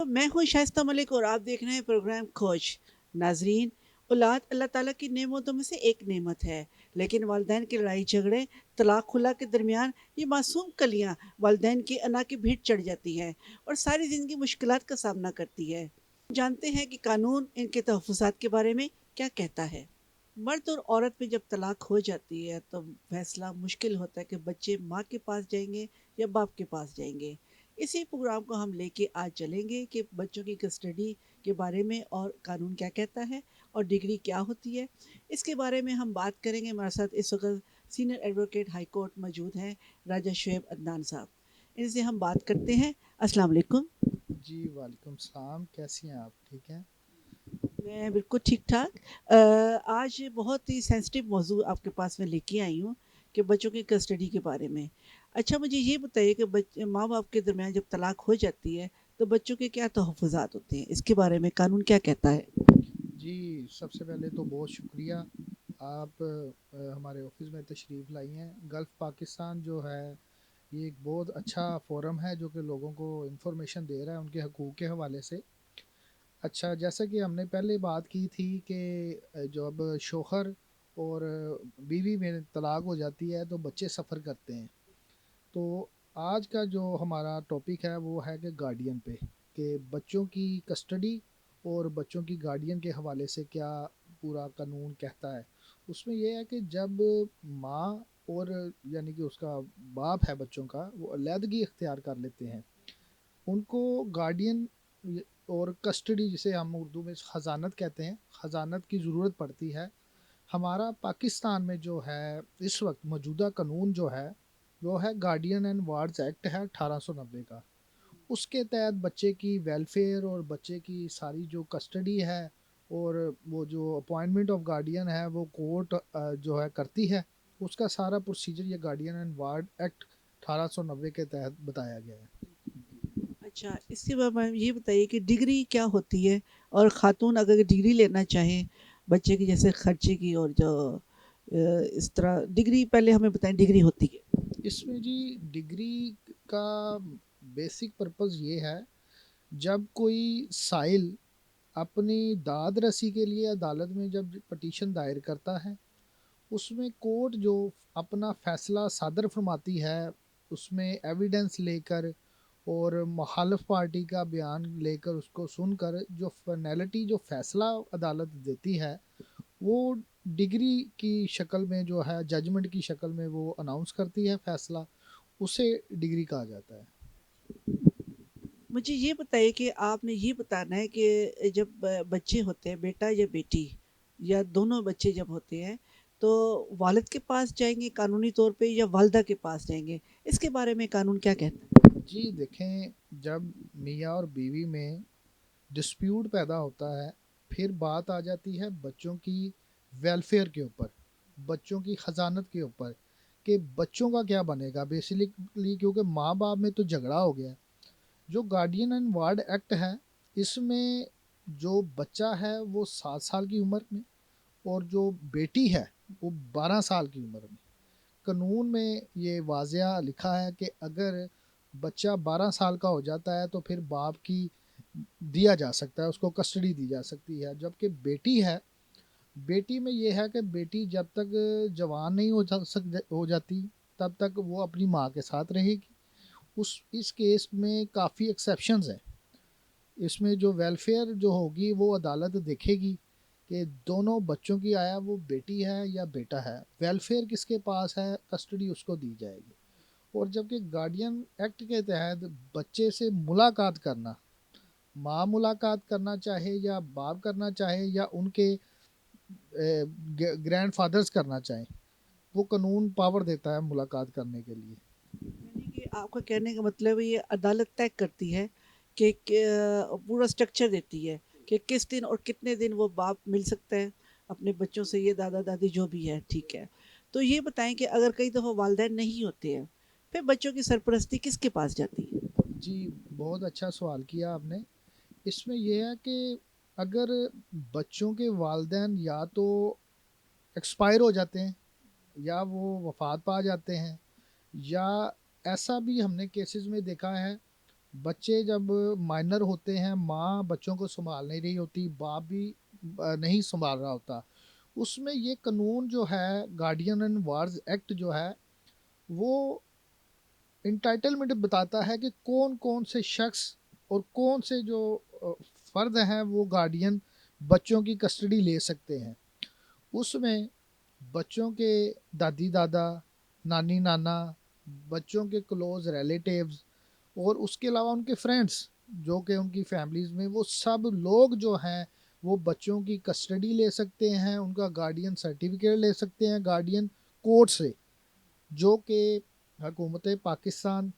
मैं हूँ शाइस्ता मलिक और आप देख रहे हैं प्रोग्राम खोज। नाजरीन, औलाद अल्लाह ताला की नेमतों में से एक नेमत है, लेकिन वालिदैन की लड़ाई झगड़े, तलाक खुला के दरमियान ये मासूम कलियाँ वालिदैन की अना की भीड़ चढ़ जाती हैं और सारी ज़िंदगी मुश्किलात का सामना करती है। जानते हैं कि कानून इनके तहफ़्फ़ुज़ात के बारे में क्या कहता है। मर्द और औरत में जब तलाक हो जाती है तो फैसला मुश्किल होता है कि बच्चे माँ के पास जाएंगे या बाप के पास जाएंगे। इसी प्रोग्राम को हम लेके आज चलेंगे कि बच्चों की कस्टडी के बारे में और कानून क्या कहता है और डिग्री क्या होती है। इसके बारे में हम बात करेंगे। हमारे साथ इस वक्त सीनियर एडवोकेट हाई कोर्ट मौजूद हैं, राजा शुएब अदनान साहब। इनसे हम बात करते हैं। अस्सलाम वालेकुम। जी, वालेकुम सलाम। कैसी हैं आप? ठीक हैं? मैं बिल्कुल ठीक ठाक। आज बहुत ही सेंसिटिव मौजू आपके पास मैं लेके आई हूँ कि बच्चों की कस्टडी के बारे में। अच्छा, मुझे ये बताइए कि माँ बाप के दरमियान जब तलाक हो जाती है तो बच्चों के क्या तहफ़्फ़ुज़ात होते हैं, इसके बारे में कानून क्या कहता है। जी, सबसे पहले तो बहुत शुक्रिया। आप हमारे ऑफ़िस में तशरीफ़ लाई हैं। गल्फ़ पाकिस्तान जो है, ये एक बहुत अच्छा फ़ोरम है जो कि लोगों को इन्फॉर्मेशन दे रहा है उनके हकूक़ के हवाले से। अच्छा, जैसा कि हमने पहले बात की थी कि जब शौहर और बीवी में तलाक हो जाती है तो बच्चे सफ़र करते हैं। तो आज का जो हमारा टॉपिक है वो है कि गार्डियन पे, कि बच्चों की कस्टडी और बच्चों की गार्डियन के हवाले से क्या पूरा कानून कहता है। उसमें यह है कि जब माँ और यानी कि उसका बाप है बच्चों का, वो अलहदगी इख्तियार कर लेते हैं, उनको गार्डियन और कस्टडी, जिसे हम उर्दू में ख़जानत कहते हैं, ख़जानत की ज़रूरत पड़ती है। हमारा पाकिस्तान में जो है इस वक्त मौजूदा कानून जो है वो है गार्डियन एंड वार्ड्स एक्ट है 1890 का। उसके तहत बच्चे की वेलफेयर और बच्चे की सारी जो कस्टडी है और वो जो अपॉइंटमेंट ऑफ गार्डियन है वो कोर्ट जो है करती है। उसका सारा प्रोसीजर ये गार्डियन एंड वार्ड एक्ट 1890 के तहत बताया गया है। अच्छा, इसके बाद में ये बताइए कि डिग्री क्या होती है और ख़ातून अगर डिग्री लेना चाहें बच्चे की, जैसे खर्चे की और जो इस तरह डिग्री, पहले हमें बताएं डिग्री होती है। इसमें जी डिग्री का बेसिक पर्पज़ ये है, जब कोई साइल अपनी दाद रसी के लिए अदालत में जब पटिशन दायर करता है, उसमें कोर्ट जो अपना फ़ैसला सादर फरमाती है, उसमें एविडेंस लेकर और मुखालिफ पार्टी का बयान लेकर उसको सुनकर जो फ़ाइनैलिटी जो फ़ैसला अदालत देती है, वो डिग्री की शक्ल में जो है, जजमेंट की शक्ल में वो अनाउंस करती है फ़ैसला, उसे डिग्री कहा जाता है। मुझे ये बताइए कि आपने ये बताना है कि जब बच्चे होते हैं, बेटा या बेटी या दोनों बच्चे जब होते हैं, तो वालिद के पास जाएंगे कानूनी तौर पे या वालदा के पास जाएंगे, इसके बारे में कानून क्या कहता है। जी देखें, जब मियाँ और बीवी में डिस्प्यूट पैदा होता है, फिर बात आ जाती है बच्चों की वेलफेयर के ऊपर, बच्चों की खजानत के ऊपर, कि बच्चों का क्या बनेगा बेसिकली, क्योंकि माँ बाप में तो झगड़ा हो गया है। जो गार्डियन एंड वार्ड एक्ट है, इसमें जो बच्चा है वो 7 साल की उम्र में और जो बेटी है वो 12 साल की उम्र में। कानून में ये वाज़िया लिखा है कि अगर बच्चा 12 साल का हो जाता है तो फिर बाप की दिया जा सकता है, उसको कस्टडी दी जा सकती है। जबकि बेटी है, बेटी में ये है कि बेटी जब तक जवान नहीं हो जाती, तब तक वो अपनी माँ के साथ रहेगी। उस इस केस में काफ़ी एक्सेप्शंस हैं। इसमें जो वेलफेयर जो होगी वो अदालत देखेगी कि दोनों बच्चों की, आया वो बेटी है या बेटा है, वेलफेयर किसके पास है, कस्टडी उसको दी जाएगी। और जबकि गार्डियन एक्ट के तहत बच्चे से मुलाकात करना, माँ मुलाकात करना चाहे या बाप करना चाहे या उनके ग्रैंड फादर्स करना चाहें, वो कानून पावर देता है मुलाकात करने के लिए। यानी कि आपका कहने का मतलब है ये अदालत तय करती है कि पूरा स्ट्रक्चर देती है कि किस दिन और कितने दिन वो बाप मिल सकता है अपने बच्चों से, ये दादा दादी जो भी है, ठीक है। तो ये बताएं कि अगर कई दफ़ा वालदेन नहीं होते हैं, फिर बच्चों की सरपरस्ती किसके पास जाती है। जी, बहुत अच्छा सवाल किया आपने। इसमें यह है कि अगर बच्चों के वालदेन या तो एक्सपायर हो जाते हैं या वो वफात पा जाते हैं, या ऐसा भी हमने केसेस में देखा है बच्चे जब माइनर होते हैं, माँ बच्चों को संभाल नहीं रही होती, बाप भी नहीं संभाल रहा होता, उसमें ये कानून जो है, गार्डियन एंड वार्स एक्ट जो है, वो इंटाइटलमेंट बताता है कि कौन कौन से शख्स और कौन से जो फ़र्द हैं वो गार्डियन बच्चों की कस्टडी ले सकते हैं। उसमें बच्चों के दादी दादा, नानी नाना, बच्चों के क्लोज रिलेटिव्स और उसके अलावा उनके फ्रेंड्स जो कि उनकी फैमिलीज़ में, वो सब लोग जो हैं वो बच्चों की कस्टडी ले सकते हैं, उनका गार्डियन सर्टिफिकेट ले सकते हैं गार्डियन कोर्ट से, जो कि हुकूमत पाकिस्तान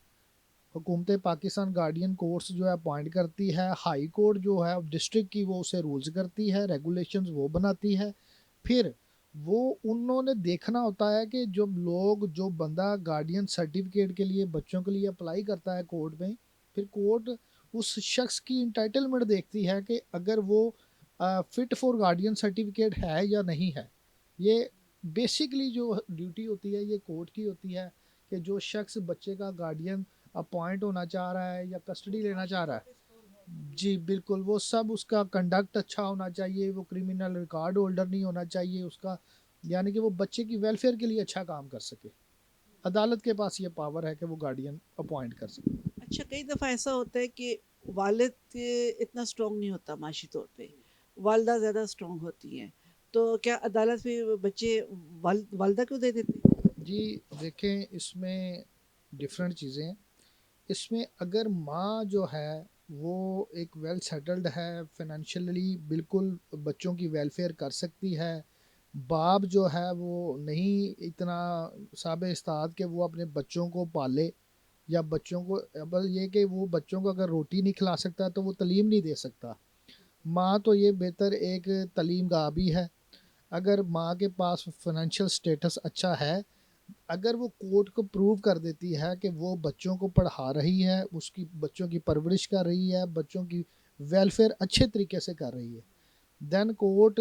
हुकूमत पाकिस्तान गार्डियन कोर्ट्स जो है अपॉइंट करती है। हाई कोर्ट जो है डिस्ट्रिक्ट की, वो उसे रूल्स करती है, रेगुलेशंस वो बनाती है। फिर वो उन्होंने देखना होता है कि जो बंदा गार्डियन सर्टिफिकेट के लिए बच्चों के लिए अप्लाई करता है कोर्ट में, फिर कोर्ट उस शख्स की इंटाइटलमेंट देखती है कि अगर वो फिट फॉर गार्डियन सर्टिफिकेट है या नहीं है। ये बेसिकली जो ड्यूटी होती है ये कोर्ट की होती है कि जो शख्स बच्चे का गार्डियन अपॉइंट होना चाह रहा है या कस्टडी लेना चाह रहा है, जी बिल्कुल, वो सब उसका कंडक्ट अच्छा होना चाहिए, वो क्रिमिनल रिकॉर्ड होल्डर नहीं होना चाहिए उसका, यानी कि वो बच्चे की वेलफेयर के लिए अच्छा काम कर सके। अदालत के पास ये पावर है कि वो गार्डियन अपॉइंट कर सके। अच्छा, कई दफ़ा ऐसा होता है कि वालिद इतना स्ट्रॉन्ग नहीं होता माशी तौर पे, वालदा ज़्यादा स्ट्रॉन्ग होती हैं, तो क्या अदालत में बच्चे वालदा को दे देते हैं? जी देखें, इसमें डिफरेंट चीज़ें हैं। इसमें अगर माँ जो है वो एक वेल सेटल्ड है फाइनेंशियली, बिल्कुल बच्चों की वेलफेयर कर सकती है। बाप जो है वो नहीं इतना साब इस्ताद कि वो अपने बच्चों को पाले, या बच्चों को, अब ये कि वो बच्चों को अगर रोटी नहीं खिला सकता तो वो तलीम नहीं दे सकता। माँ तो ये बेहतर एक तलीम गाह भी है। अगर माँ के पास फाइनेंशियल स्टेटस अच्छा है, अगर वो कोर्ट को प्रूव कर देती है कि वो बच्चों को पढ़ा रही है, उसकी बच्चों की परवरिश कर रही है, बच्चों की वेलफेयर अच्छे तरीके से कर रही है, देन कोर्ट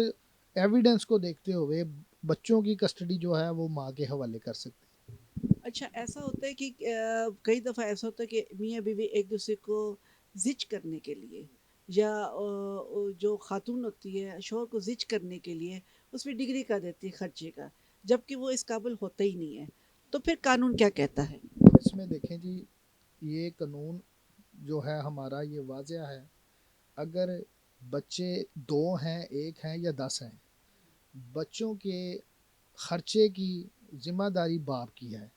एविडेंस को देखते हुए बच्चों की कस्टडी जो है वो माँ के हवाले कर सकती अच्छा, ऐसा होता है कि कई दफ़ा ऐसा होता है कि मियाँ बीवी एक दूसरे को जिच करने के लिए या जो खातून होती है शोहर को जिच करने के लिए उसमें डिग्री कर देती है खर्चे का, जबकि वो इस काबिल होता ही नहीं है, तो फिर कानून क्या कहता है? है। इसमें देखें जी, ये कानून जो है हमारा ये वाजह है। अगर बच्चे दो हैं, एक हैं या 10 हैं, बच्चों के खर्चे की जिम्मेदारी बाप की है,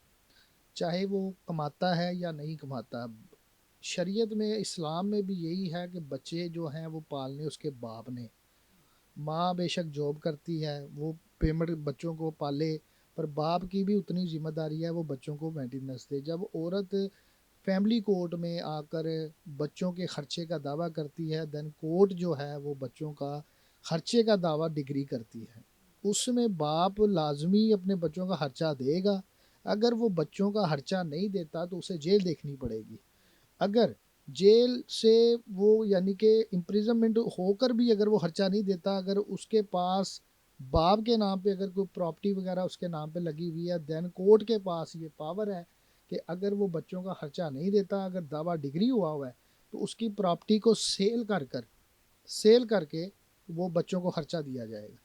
चाहे वो कमाता है या नहीं कमाता। शरीयत में, इस्लाम में भी यही है कि बच्चे जो हैं वो पालने उसके बाप ने। माँ बेशक जॉब करती है, वो पेमेंट बच्चों को पाले, पर बाप की भी उतनी जिम्मेदारी है वो बच्चों को मेंटेनेंस दे। जब औरत फैमिली कोर्ट में आकर बच्चों के खर्चे का दावा करती है, देन कोर्ट जो है वो बच्चों का खर्चे का दावा डिग्री करती है। उसमें बाप लाजमी अपने बच्चों का खर्चा देगा। अगर वो बच्चों का खर्चा नहीं देता तो उसे जेल देखनी पड़ेगी। अगर जेल से वो, यानी कि इम्प्रिजनमेंट होकर भी अगर वो खर्चा नहीं देता, अगर उसके पास बाप के नाम पे अगर कोई प्रॉपर्टी वगैरह उसके नाम पे लगी हुई है, देन कोर्ट के पास ये पावर है कि अगर वो बच्चों का खर्चा नहीं देता, अगर दावा डिग्री हुआ है, तो उसकी प्रॉपर्टी को सेल करके वो बच्चों को खर्चा दिया जाएगा।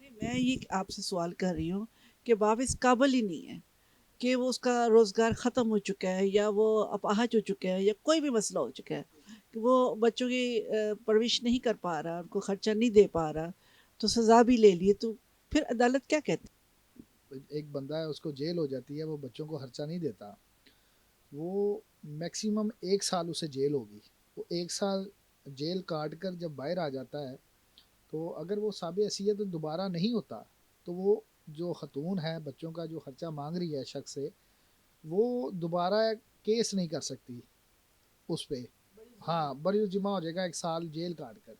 नहीं, मैं ये आपसे सवाल कर रही हूँ कि बाप इस काबिल ही नहीं है कि वो, उसका रोज़गार ख़त्म हो चुका है या वो अपाहज हो चुका है या कोई भी मसला हो चुका है कि वो बच्चों की परवरिश नहीं कर पा रहा, उनको खर्चा नहीं दे पा रहा, तो सज़ा भी ले लिए, तो फिर अदालत क्या कहती एक बंदा है, उसको जेल हो जाती है, वो बच्चों को खर्चा नहीं देता, वो मैक्सिमम 1 साल उसे जेल होगी। वो 1 साल जेल काट कर जब बाहर आ जाता है, तो अगर वो साबित हैसियत दोबारा नहीं होता, तो वो जो खतून है बच्चों का जो खर्चा मांग रही है शख्स से, वो दोबारा केस नहीं कर सकती उस पे। हाँ, बड़ी जिम्मा हो जाएगा 1 साल जेल काट कर।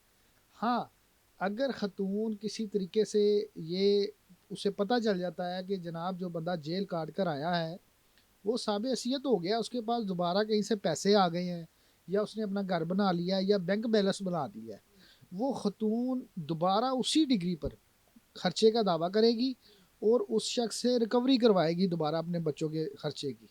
हाँ, अगर खतून किसी तरीके से ये उसे पता चल जाता है कि जनाब जो बंदा जेल काट कर आया है वो साबित हैसियत हो गया, उसके पास दोबारा कहीं से पैसे आ गए हैं, या उसने अपना घर बना लिया या बैंक बैलेंस बना लिया है, वो खतून दोबारा उसी डिग्री पर खर्चे का दावा करेगी और उस शख्स से रिकवरी करवाएगी दोबारा अपने बच्चों के खर्चे की।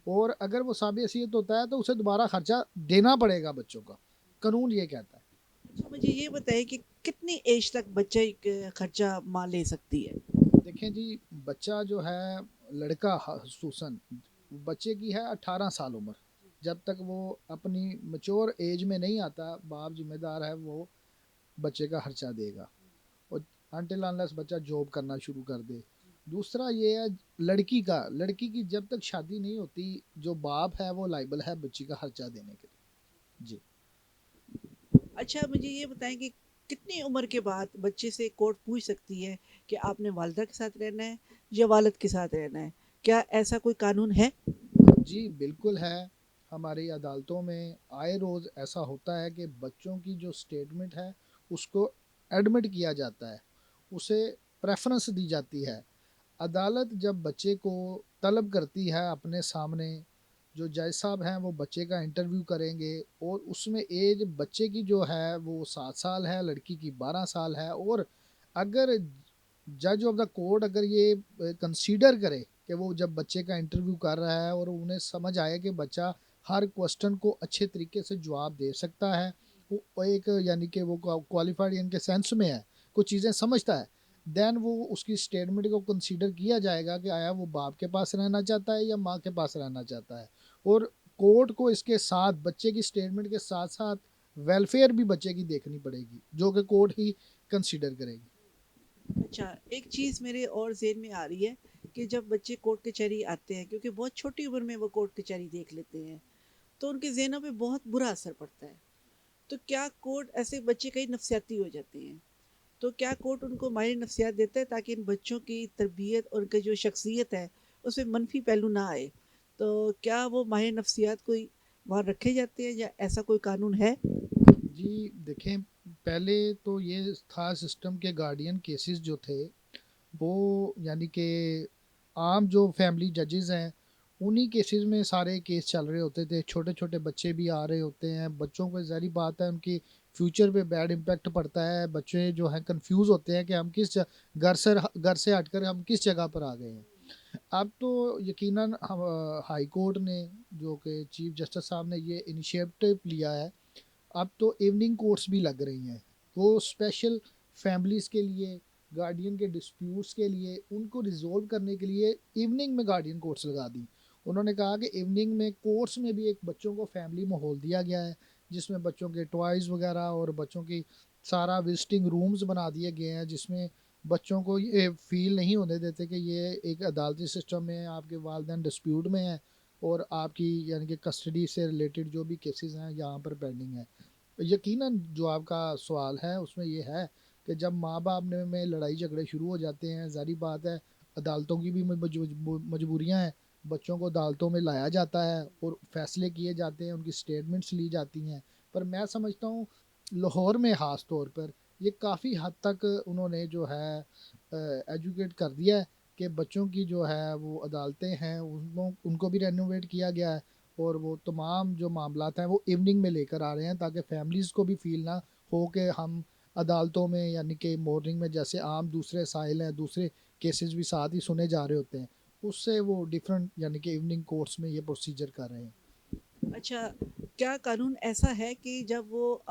और अगर वो साबित हैसियत होता है तो उसे दोबारा खर्चा देना पड़ेगा बच्चों का, कानून ये कहता है। अच्छा मुझे ये बताइए कि कितनी एज तक बच्चा एक खर्चा माँ ले सकती है? देखें जी, बच्चा जो है, लड़का खसूसन, बच्चे की है 18 साल उम्र। जब तक वो अपनी मच्योर एज में नहीं आता, बाप जिम्मेदार है, वो बच्चे का खर्चा देगा, और अनटिल अनलेस बच्चा जॉब करना शुरू कर दे। दूसरा ये है लड़की का, लड़की की जब तक शादी नहीं होती, जो बाप है वो लाइबल है बच्ची का खर्चा देने के लिए। जी। अच्छा मुझे ये बताएं कि कितनी उम्र के बाद बच्चे से कोर्ट पूछ सकती है कि आपने वालिदा के साथ रहना है या वालिद के साथ रहना है? क्या ऐसा कोई कानून है? जी बिल्कुल है। हमारी अदालतों में आए रोज़ ऐसा होता है कि बच्चों की जो स्टेटमेंट है उसको एडमिट किया जाता है, उसे प्रेफरेंस दी जाती है। अदालत जब बच्चे को तलब करती है अपने सामने, जो जज साहब हैं वो बच्चे का इंटरव्यू करेंगे, और उसमें एज बच्चे की जो है वो 7 साल है, लड़की की 12 साल है। और अगर जज ऑफ द कोर्ट अगर ये कंसीडर करे कि वो जब बच्चे का इंटरव्यू कर रहा है और उन्हें समझ आए कि बच्चा हर क्वेश्चन को अच्छे तरीके से जवाब दे सकता है, वो एक यानी कि वो क्वालिफाइड इनके सेंस में है, कुछ चीज़ें समझता है, देन वो उसकी स्टेटमेंट को कंसीडर किया जाएगा कि आया वो बाप के पास रहना चाहता है या माँ के पास रहना चाहता है। और कोर्ट को इसके साथ बच्चे की स्टेटमेंट के साथ साथ वेलफेयर भी बच्चे की देखनी पड़ेगी, जो कि कोर्ट ही कंसीडर करेगी। अच्छा एक चीज़ मेरे और ज़हन में आ रही है कि जब बच्चे कोर्ट कचहरी आते हैं क्योंकि बहुत छोटी उम्र में वो कोर्ट कचहरी देख लेते हैं तो उनके ज़हनों पे बहुत बुरा असर पड़ता है। तो क्या कोर्ट ऐसे बच्चे कई नफसियाती हो जाते हैं तो क्या कोर्ट उनको माहिर नफ्सियात देता है ताकि इन बच्चों की तरबियत और उनकी जो शख्सियत है उसमें मनफी पहलू ना आए? तो क्या वो माहिर नफ्सियात कोई वहाँ रखे जाते हैं या ऐसा कोई कानून है? जी देखें, पहले तो ये था सिस्टम के गार्डियन केसेस जो थे वो यानी कि आम जो फैमिली जजेस हैं उन्हीं केसेस में सारे केस चल रहे होते थे। छोटे छोटे बच्चे भी आ रहे होते हैं, बच्चों को ज़ाहिर बात है उनकी फ्यूचर पे बैड इम्पैक्ट पड़ता है। बच्चे जो हैं कंफ्यूज होते हैं कि हम घर से हटकर हम किस जगह पर आ गए हैं। अब तो यकीनन हम हाई कोर्ट ने, जो कि चीफ जस्टिस साहब ने ये इनिशिएटिव लिया है, अब तो इवनिंग कोर्ट्स भी लग रही हैं। वो स्पेशल फैमिलीज़ के लिए, गार्डियन के डिस्प्यूट्स के लिए, उनको रिजोल्व करने के लिए इवनिंग में गार्डियन कोर्ट्स लगा दी। उन्होंने कहा कि इवनिंग में कोर्ट्स में भी एक बच्चों को फैमिली माहौल दिया गया है, जिसमें बच्चों के टॉयज़ वगैरह और बच्चों की सारा विजिटिंग रूम्स बना दिए गए हैं, जिसमें बच्चों को ये फील नहीं होने देते कि ये एक अदालती सिस्टम में आपके वालिदैन डिस्प्यूट में हैं और आपकी यानी कि कस्टडी से रिलेटेड जो भी केसेस हैं यहाँ पर पेंडिंग है। यकीनन जो आपका सवाल है उसमें ये है कि जब माँ बाप में लड़ाई झगड़े शुरू हो जाते हैं, ज़ाहिर बात है अदालतों की भी मजबूरियाँ हैं। बच्चों को अदालतों में लाया जाता है और फैसले किए जाते हैं, उनकी स्टेटमेंट्स ली जाती हैं। पर मैं समझता हूँ लाहौर में ख़ास तौर पर ये काफ़ी हद तक उन्होंने जो है एजुकेट कर दिया है कि बच्चों की जो है वो अदालतें हैं उनको उनको भी रेनोवेट किया गया है, और वो तमाम जो मामलात हैं वो इवनिंग में लेकर आ रहे हैं, ताकि फैमिलीज़ को भी फील ना हो कि हम अदालतों में यानी कि मॉर्निंग में जैसे आम दूसरे साइल हैं, दूसरे केसेस भी साथ ही सुने जा रहे होते हैं, उससे वो डिफरेंट यानी कि इवनिंग कोर्ट्स में ये प्रोसीजर कर रहे हैं। अच्छा क्या कानून ऐसा है कि जब वो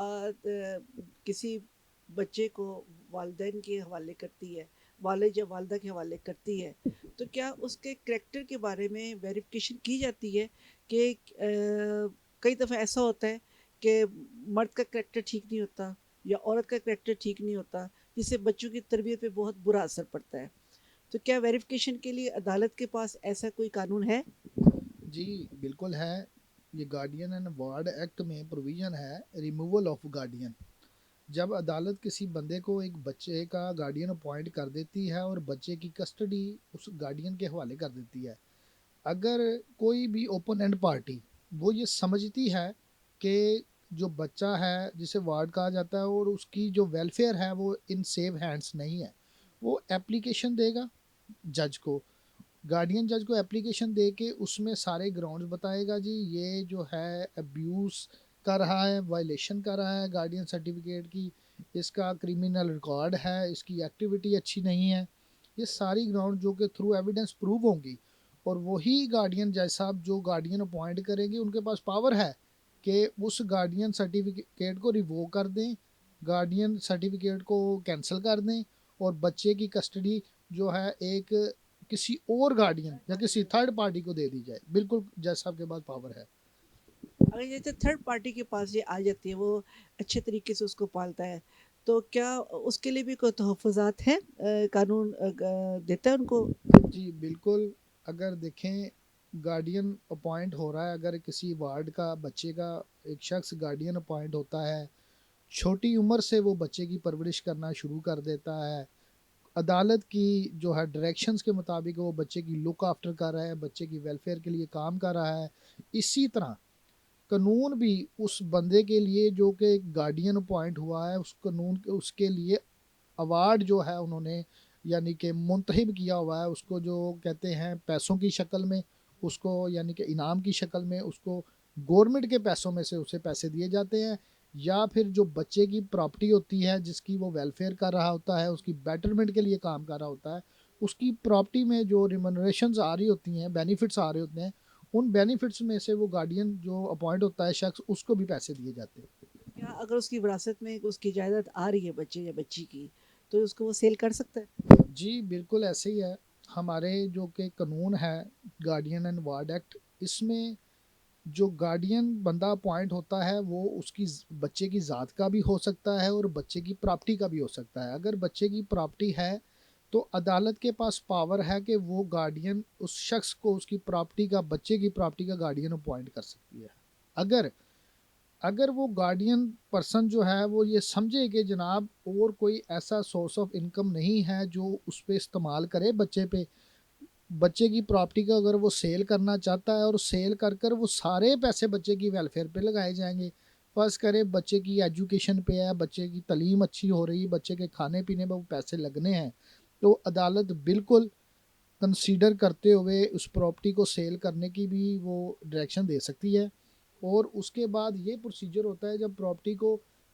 किसी बच्चे को वालिदैन के हवाले करती है, वालिद या वालिदा के हवाले करती है, तो क्या उसके करैक्टर के बारे में वेरिफिकेशन की जाती है कि कई दफ़ा ऐसा होता है कि मर्द का करैक्टर ठीक नहीं होता या औरत का करैक्टर ठीक नहीं होता, जिससे बच्चों की तरबियत पे बहुत बुरा असर पड़ता है। तो क्या वेरिफिकेशन के लिए अदालत के पास ऐसा कोई कानून है? जी बिल्कुल है। ये गार्डियन एंड वार्ड एक्ट में प्रोविज़न है रिमूवल ऑफ गार्डियन। जब अदालत किसी बंदे को एक बच्चे का गार्डियन अपॉइंट कर देती है और बच्चे की कस्टडी उस गार्डियन के हवाले कर देती है, अगर कोई भी ओपन एंड पार्टी वो ये समझती है कि जो बच्चा है जिसे वार्ड कहा जाता है और उसकी जो वेलफेयर है वो इन सेफ हैंड्स नहीं है, वो एप्लीकेशन देगा जज को। गार्डियन जज को एप्लीकेशन दे के उसमें सारे ग्राउंड्स बताएगा, जी ये जो है अब्यूज़ कर रहा है, वायलेशन कर रहा है गार्डियन सर्टिफिकेट की, इसका क्रिमिनल रिकॉर्ड है, इसकी एक्टिविटी अच्छी नहीं है। ये सारी ग्राउंड जो कि थ्रू एविडेंस प्रूव होंगी, और वही गार्डियन जज साहब जो गार्डियन अपॉइंट करेंगे उनके पास पावर है कि उस गार्डियन सर्टिफिकेट को रिवोक कर दें, गार्डियन सर्टिफिकेट को कैंसिल कर दें और बच्चे की कस्टडी जो है एक किसी और गार्डियन या किसी थर्ड पार्टी को दे दी जाए। बिल्कुल जज साहब के पास पावर है। अगर जैसे थर्ड पार्टी के पास ये आ जाती है, वो अच्छे तरीके से उसको पालता है, तो क्या उसके लिए भी कोई तहफ़्फ़ुज़ात हैं? कानून देता है उनको? जी बिल्कुल। अगर देखें गार्डियन अपॉइंट हो रहा है, अगर किसी वार्ड का बच्चे का एक शख्स गार्डियन अपॉइंट होता है, छोटी उम्र से वो बच्चे की परवरिश करना शुरू कर देता है, अदालत की जो है डायरेक्शंस के मुताबिक वो बच्चे की लुक आफ्टर कर रहा है, बच्चे की वेलफेयर के लिए काम कर रहा है। इसी तरह कानून भी उस बंदे के लिए जो कि गार्डियन अपॉइंट हुआ है, उस कानून के उसके लिए अवार्ड जो है उन्होंने यानी कि मुंतहिब किया हुआ है, उसको जो कहते हैं पैसों की शक्ल में, उसको यानी कि इनाम की शक्ल में उसको गवर्नमेंट के पैसों में से उसे पैसे दिए जाते हैं, या फिर जो बच्चे की प्रॉपर्टी होती है जिसकी वो वेलफेयर कर रहा होता है, उसकी बेटरमेंट के लिए काम कर रहा होता है, उसकी प्रॉपर्टी में जो रिमनरेशंस आ रही होती हैं, बेनिफिट्स आ रहे होते हैं, उन बेनिफिट्स में से वो गार्डियन जो अपॉइंट होता है शख्स, उसको भी पैसे दिए जाते हैं। क्या अगर उसकी विरासत में उसकी जायदाद आ रही है बच्चे या बच्ची की, तो उसको वो सेल कर सकता है? जी बिल्कुल ऐसे ही है। हमारे जो कि कानून है गार्डियन एंड वार्ड एक्ट, इसमें जो गार्डियन बंदा अपॉइंट होता है वो उसकी बच्चे की ज़ात का भी हो सकता है और बच्चे की प्रॉपर्टी का भी हो सकता है। अगर बच्चे की प्रॉपर्टी है तो अदालत के पास पावर है कि वो गार्डियन उस शख्स को उसकी प्रॉपर्टी का, बच्चे की प्रॉपर्टी का गार्डियन अपॉइंट कर सकती है। अगर अगर वो गार्डियन पर्सन जो है वो ये समझे कि जनाब और कोई ऐसा सोर्स ऑफ इनकम नहीं है जो उस पर इस्तेमाल करे बच्चे पे, बच्चे की प्रॉपर्टी का अगर वो सेल करना चाहता है और सेल कर कर वो सारे पैसे बच्चे की वेलफेयर पे लगाए जाएंगे, फर्ज करें बच्चे की एजुकेशन पे है, बच्चे की तालीम अच्छी हो रही है, बच्चे के खाने पीने पे वो पैसे लगने हैं, तो अदालत बिल्कुल कंसीडर करते हुए उस प्रॉपर्टी को सेल करने की भी वो डायरेक्शन दे सकती है। और उसके बाद ये प्रोसीजर होता है जब प्रॉपर्टी को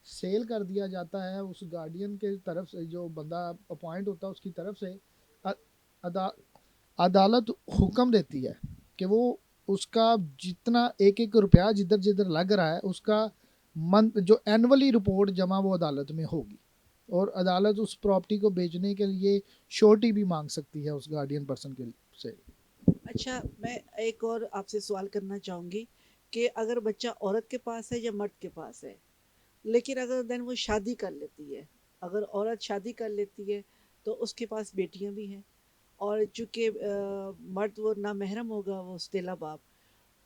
सेल कर दिया जाता है उस गार्डियन के तरफ से, जो बंदा अपॉइंट होता है उसकी तरफ से, अ- अदा अदालत हुक्म देती है कि वो उसका जितना एक एक रुपया जिधर जिधर लग रहा है उसका मंथ जो एनुअली रिपोर्ट जमा वो अदालत में होगी, और अदालत उस प्रॉपर्टी को बेचने के लिए श्योरिटी भी मांग सकती है उस गार्डियन पर्सन के से। अच्छा, मैं एक और आपसे सवाल करना चाहूँगी कि अगर बच्चा औरत के पास है या मर्द के पास है, लेकिन अगर देन वो शादी कर लेती है, अगर औरत शादी कर लेती है तो उसके पास बेटियां भी हैं, और चूंकि मर्द वो नामहरम होगा, वो सतीला बाप,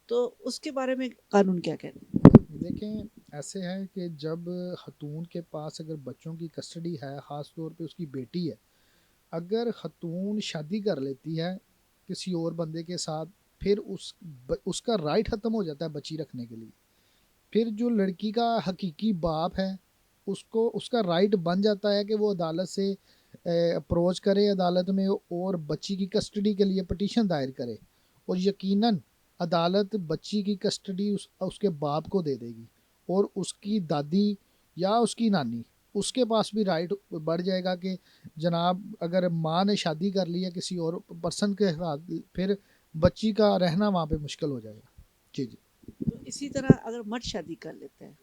तो उसके बारे में कानून क्या कहते हैं? देखें ऐसे है कि जब खतून के पास अगर बच्चों की कस्टडी है, ख़ास तौर पे उसकी बेटी है, अगर खतून शादी कर लेती है किसी और बंदे के साथ, फिर उसका राइट ख़त्म हो जाता है बच्ची रखने के लिए। फिर जो लड़की का हकीकी बाप है उसको उसका राइट बन जाता है कि वो अदालत से अप्रोच करे अदालत में और बच्ची की कस्टडी के लिए पटिशन दायर करे, और यकीनन अदालत बच्ची की कस्टडी उसके बाप को दे देगी, और उसकी दादी या उसकी नानी, उसके पास भी राइट बढ़ जाएगा कि जनाब अगर माँ ने शादी कर ली है किसी और पर्सन के साथ, फिर बच्ची का रहना वहाँ पे मुश्किल हो जाएगा। जी जी। तो इसी तरह अगर मर्द शादी कर लेता है,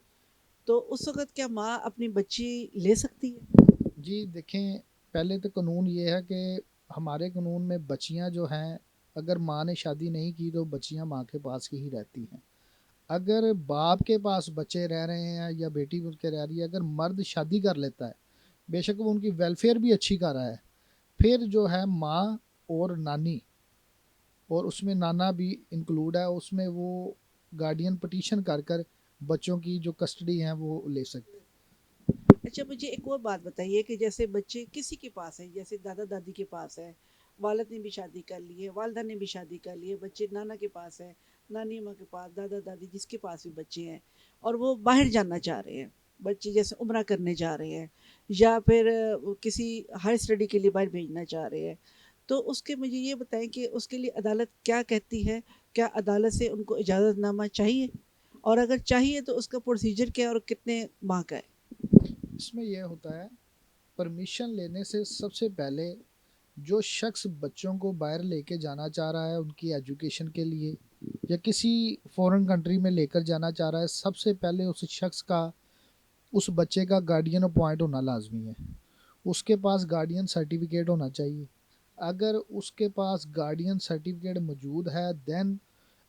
तो उस वक़्त क्या माँ अपनी बच्ची ले सकती है? जी देखें, पहले तो कानून ये है कि हमारे कानून में बच्चियां जो हैं, अगर माँ ने शादी नहीं की तो बच्चियां माँ के पास ही रहती हैं। अगर बाप के पास बच्चे रह रहे हैं या बेटी उनके रह रही है, अगर मर्द शादी कर लेता है, बेशक वो उनकी वेलफेयर भी अच्छी कर रहा है, फिर जो है माँ और नानी, और उसमें नाना भी इंक्लूड है उसमें, वो गार्डियन पटिशन कर कर बच्चों की जो कस्टडी है वो ले सकते अच्छा, मुझे एक और बात बताइए कि जैसे बच्चे किसी के पास हैं, जैसे दादा-दादी के पास है, वालिद ने भी शादी कर ली है, वालिदा ने भी शादी कर ली है, बच्चे नाना के पास है, नानी अम्मा के पास, दादा-दादी जिसके पास भी बच्चे हैं, और वो बाहर जाना चाह रहे हैं, बच्चे जैसे उम्रा करने जा रहे हैं, या फिर वो किसी हायर स्टडी के लिए बाहर भेजना चाह रहे हैं, तो उसके मुझे ये बताएँ कि उसके लिए अदालत क्या कहती है? क्या अदालत से उनको इजाज़तनामा चाहिए? और अगर चाहिए तो उसका प्रोसीजर क्या है और कितने माह का है? हैं। इसमें यह होता है, परमिशन लेने से सबसे पहले जो शख्स बच्चों को बाहर लेके जाना चाह रहा है उनकी एजुकेशन के लिए या किसी फॉरेन कंट्री में लेकर जाना चाह रहा है, सबसे पहले उस शख्स का, उस बच्चे का गार्डियन अपॉइंट होना लाजमी है। उसके पास गार्डियन सर्टिफिकेट होना चाहिए। अगर उसके पास गार्डियन सर्टिफिकेट मौजूद है, देन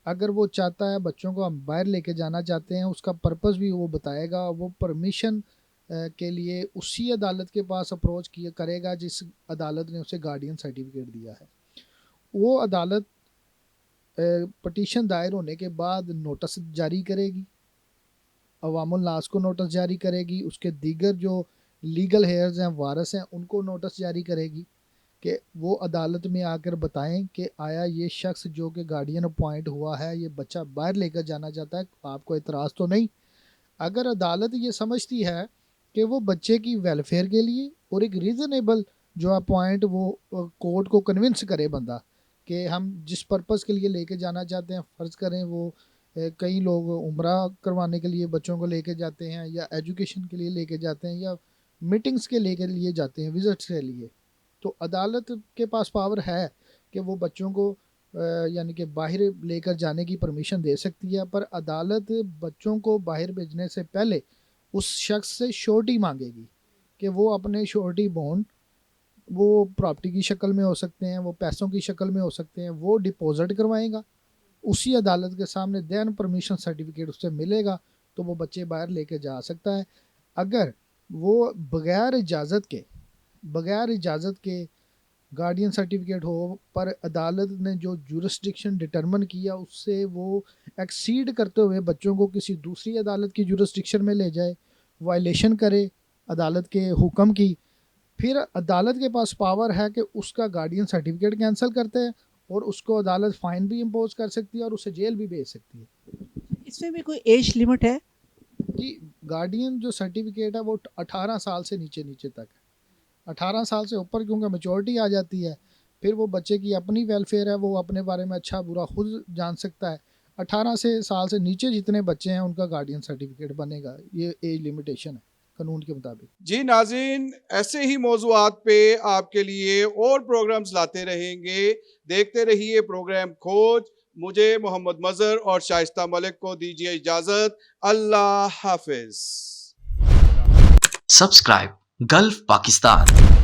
अगर वो चाहता है बच्चों को हम बाहर लेके जाना चाहते हैं, उसका पर्पस भी वो बताएगा। वो परमिशन के लिए उसी अदालत के पास अप्रोच किया करेगा जिस अदालत ने उसे गार्डियन सर्टिफिकेट दिया है। वो अदालत पटिशन दायर होने के बाद नोटिस जारी करेगी, अवामुल नास को नोटिस जारी करेगी, उसके दीगर जो लीगल हेयर्स हैं, वारस हैं, उनको नोटिस जारी करेगी कि वो अदालत में आकर बताएं कि आया ये शख्स जो कि गार्डियन अपॉइंट हुआ है, ये बच्चा बाहर लेकर जाना चाहता है, आपको एतराज़ तो नहीं। अगर अदालत ये समझती है कि वो बच्चे की वेलफेयर के लिए और एक रीज़नेबल जो अपॉइंट वो कोर्ट को कन्विंस करे बंदा कि हम जिस पर्पज़ के लिए लेके जाना चाहते हैं, फ़र्ज़ करें वो कई लोग उम्रा करवाने के लिए बच्चों को लेके जाते हैं या एजुकेशन के लिए लेके जाते हैं या मीटिंग्स के लिए जाते हैं, विज़िट्स के लिए, तो अदालत के पास पावर है कि वो बच्चों को यानी कि बाहर लेकर जाने की परमिशन दे सकती है। पर अदालत बच्चों को बाहर भेजने से पहले उस शख्स से श्योरिटी मांगेगी कि वो अपने श्योरिटी बॉन्ड, वो प्रॉपर्टी की शक्ल में हो सकते हैं, वो पैसों की शक्ल में हो सकते हैं, वो डिपॉजिट करवाएगा उसी अदालत के सामने, देन परमिशन सर्टिफिकेट उससे मिलेगा तो वो बच्चे बाहर लेके जा सकता है। अगर वो बगैर इजाज़त के गार्डियन सर्टिफिकेट हो पर अदालत ने जो जुरिस्डिक्शन डिटरमिन किया उससे वो एक्सीड करते हुए बच्चों को किसी दूसरी अदालत की जुरिस्डिक्शन में ले जाए, वायलेशन करे अदालत के हुक्म की, फिर अदालत के पास पावर है कि उसका गार्डियन सर्टिफिकेट कैंसिल करते हैं और उसको अदालत फ़ाइन भी इम्पोज कर सकती है और उसे जेल भी भेज सकती है। इसमें भी कोई एज लिमिट है? कि गार्डियन जो सर्टिफिकेट है वो 18 साल से नीचे नीचे तक है। 18 साल से ऊपर क्योंकि मैच्योरिटी आ जाती है, फिर वो बच्चे की अपनी वेलफेयर है, वो अपने बारे में अच्छा बुरा खुद जान सकता है। 18 साल से नीचे जितने बच्चे हैं उनका गार्डियन सर्टिफिकेट बनेगा, ये एज लिमिटेशन है कानून के मुताबिक। जी नाज़रीन, ऐसे ही मौज़ूआत पे आपके लिए और प्रोग्राम्स लाते रहेंगे। देखते रहिए प्रोग्राम खोज। मुझे मोहम्मद मज़हर और शाइस्ता मलिक को दीजिए इजाज़त। अल्लाह हाफ़िज़। Subscribe Gulf Pakistan.